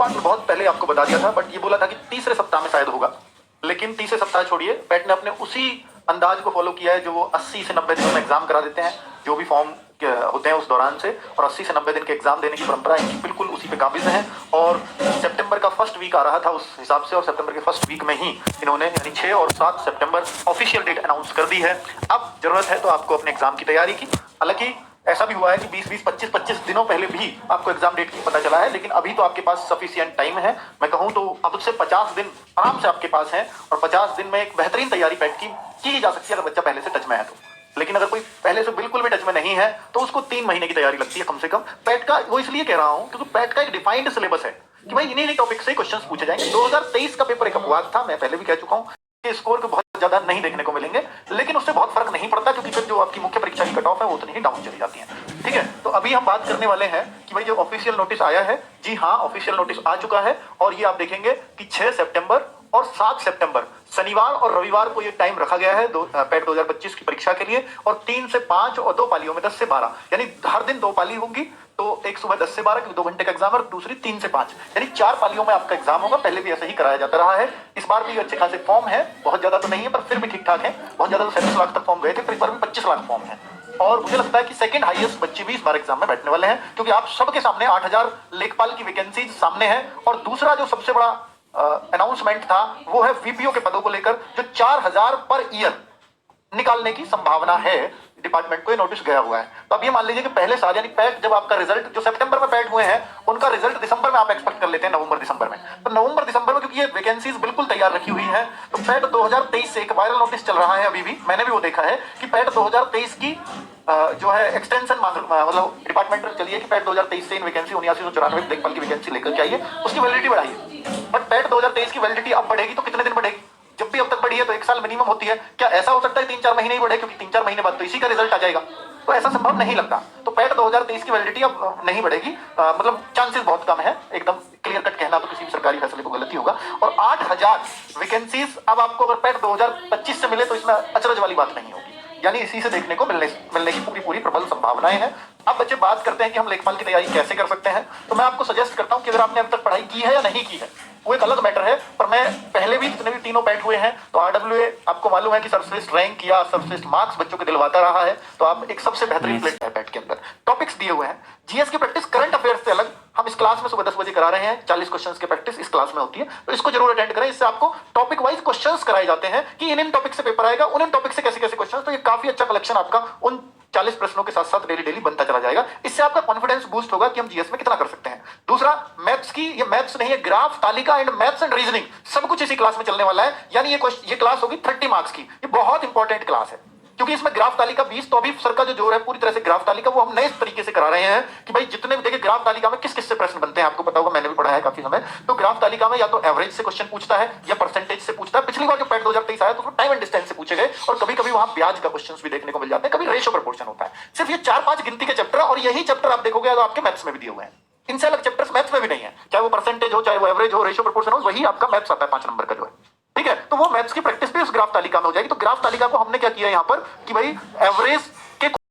Part में बहुत पहले आपको बता दिया था, बट ये बोला था कि तीसरे सप्ताह में शायद होगा, लेकिन तीसरे सप्ताह छोड़िए, पैट ने अपने उसी अंदाज को फॉलो किया है जो वो 80 से 90 दिनों में एग्जाम करा देते हैं, जो भी फॉर्म होते हैं उस दौरान से, और 80 से 90 दिन के एग्जाम देने की परंपरा इनकी बिल्कुल उसी पे काबिज है। और सितंबर का फर्स्ट वीक आ रहा था उस हिसाब से, और सितंबर के फर्स्ट वीक में ही इन्होंने यानी 6 और 7 सितंबर ऑफिशियल डेट अनाउंस कर दी है। अब जरूरत है तो आपको अपने एग्जाम की तैयारी की। हालांकि ऐसा भी हुआ है कि 20-20, 25-25 दिनों पहले भी आपको एग्जाम डेट की पता चला है, लेकिन अभी तो आपके पास सफिशिएंट टाइम है। मैं कहूं तो अब से 50 दिन आराम से आपके पास है, और 50 दिन में एक बेहतरीन तैयारी पैट की जा सकती है अगर बच्चा पहले से टच में है तो। लेकिन अगर कोई पहले से बिल्कुल भी टच में नहीं है तो उसको 3 महीने की तैयारी लगती है कम से कम। पैट का वो इसलिए कह रहा हूं क्योंकि पैट का एक डिफाइंड सिलेबस है कि भाई इन्हीं टॉपिक से क्वेश्चंस पूछे जाएंगे। 2023 का पेपर एक अपवाद था, मैं पहले भी कह चुका हूं कि स्कोर को बहुत ज्यादा नहीं देखने को मिलेंगे, लेकिन उससे बहुत फर्क नहीं पड़ता क्योंकि फिर जो आपकी मुख्य परीक्षा की कट ऑफ है वो उतनी ही डाउन चली जाती है। ठीक है, तो अभी हम बात करने वाले हैं कि भाई जो ऑफिशियल नोटिस आया है, जी हाँ ऑफिशियल नोटिस आ चुका है, और ये आप देखेंगे कि 6 सितंबर और 7 सितंबर शनिवार और रविवार को ये टाइम रखा गया है पैट 2025 की परीक्षा के लिए, और 3 से 5 और 2 पालियों में 10 से 12, यानी हर दिन 2 पाली होंगी। तो एक सुबह 10 से 12 क्योंकि 2 घंटे का एग्जाम है, और दूसरी 3 से 5, यानी 4 पालियों में आपका एग्जाम होगा। पहले भी ऐसा ही कराया जाता रहा है। इस बार भी अच्छे खासे फॉर्म है, बहुत ज्यादा तो नहीं है पर फिर भी ठीक ठाक है। बहुत ज्यादा तो 37 लाख तक फॉर्म गए थे, पर इस बार भी 25 लाख फॉर्म है। और मुझे लगता है कि सेकंड हाईएस्ट बच्चे भी इस बार एग्जाम में बैठने वाले हैं, क्योंकि आप सबके सामने 8000 लेखपाल की वैकेंसी सामने है। और दूसरा जो सबसे बड़ा अनाउंसमेंट था वो है वीपीओ के पदों को लेकर, जो 4000 पर ईयर निकालने की संभावना है। डिपार्टमेंट को ये नोटिस गया हुआ है। तो अब ये मान लीजिए कि पहले साल यानी पैट जब आपका रिजल्ट जो सितंबर में पैट हुए हैं उनका रिजल्ट दिसंबर में आप एक्सपेक्ट कर लेते हैं, नवंबर दिसंबर में। तो नवंबर दिसंबर में क्योंकि ये वैकेंसीज बिल्कुल तैयार रखी हुई है, तो पैट 2023 से एक वायरल नोटिस चल रहा है अभी भी, मैंने भी वो देखा है कि पैट 2023 की जो है एक्सटेंशन मतलब डिपार्टमेंट चलिए कि पैट 2023 से इन वैकेंसी 7994 देखभाल की वैकेंसी लेकर के आइए, उसकी वैलिडिटी बढ़ाइए। बट पैट 2023 की वैलिडिटी अब बढ़ेगी तो कितने दिन बढ़ेगी? जब भी अब तक बढ़ी है तो 1 साल मिनिमम होती है। क्या ऐसा हो सकता है 3-4 महीने ही बढ़े, क्योंकि 3-4 महीने बाद तो इसी का रिजल्ट आ जाएगा? तो ऐसा संभव नहीं लगता। तो पैट 2023 की वैलिडिटी अब नहीं बढ़ेगी, मतलब चांसेस बहुत कम है। एकदम क्लियर कट कहना तो किसी भी सरकारी फैसले को गलती होगा। और 8000 वैकेंसीज अब आपको अगर पैट 2025 से मिले तो इसमें अचरज वाली बात नहीं होगी, यानी इसी से देखने को मिलने की पूरी प्रबल संभावनाएं हैं। अब बच्चे बात करते हैं कि हम लेखपाल की तैयारी कैसे कर सकते हैं, तो मैं आपको सजेस्ट करता हूं कि अगर आपने अब तक पढ़ाई की है या नहीं की है वो एक अलग मैटर है, पर मैं पहले भी जितने भी तीनों पैट हुए हैं तो आरडब्ल्यूए आपको मालूम है कि सर्वश्रेष्ठ रैंक या सर्वश्रेष्ठ मार्क्स बच्चों को दिलवाता रहा है। तो आप एक सबसे बेहतरीन प्लेट है पैट के अंदर। टॉपिक्स दिए हुए हैं, जीएस की प्रैक्टिस करंट अफेयर्स से अलग हम इस क्लास में सुबह 10 बजे करा रहे हैं। 40 क्वेश्चंस की प्रैक्टिस इस क्लास में होती है, तो इसको जरूर अटेंड करें। इससे आपको टॉपिक वाइज क्वेश्चंस कराए जाते हैं कि इन टॉपिक से पेपर आएगा, उन टॉपिक से कैसे कैसे क्वेश्चंस। तो ये काफी अच्छा कलेक्शन आपका उन 40 प्रश्नों के साथ साथ डेली बनता चला जाएगा। इससे आपका कॉन्फिडेंस बूस्ट होगा कि हम जीएस में कितना कर सकते हैं। दूसरा, मैथ्स की, ये मैथ्स नहीं है, ग्राफ, तालिका एंड मैथ्स एंड रीजनिंग सब कुछ इसी क्लास में चलने वाला है। यानी ये क्लास होगी 30 मार्क्स की। ये बहुत इंपॉर्टेंट क्लास है क्योंकि इसमें ग्राफ तालिका 20, तो अभी सर का जो जोर है पूरी तरह से ग्राफ तालिका वो हम नए तरीके से करा रहे हैं कि भाई जितने भी देखिए ग्राफ तालिका में किस किस से प्रश्न बनते हैं आपको पता होगा, मैंने भी पढ़ा है काफी समय। तो ग्राफ तालिका में या तो एवरेज से क्वेश्चन पूछता है या परसेंटेज से पूछता है। पिछली बार जो पैट 2023 आया तो टाइम एंड डिस्टेंस से पूछे गए, और कभी कभी वहां ब्याज का क्वेश्चन भी देखने को मिल जाते हैं, कभी रेशो प्रपोर्शन होता है। सिर्फ ये 4-5 गिनती के चैप्टर, और यही चैप्टर आप देखोगे अगर आपके मैथ्स में भी दिए हुए हैं। इनसे अलग चैप्टर्स मैथ्स में भी नहीं है, चाहे वो परसेंटेज हो, चाहे वो एवरेज हो, रेशो प्रपोर्शन हो, वही आपका मैथ्स आता है 5 नंबर का जो है। ठीक है, तो वो मैथ्स की प्रैक्टिस भी उस ग्राफ तालिका में हो जाएगी। तो ग्राफ तालिका को हमने क्या किया यहाँ पर कि भाई एवरेज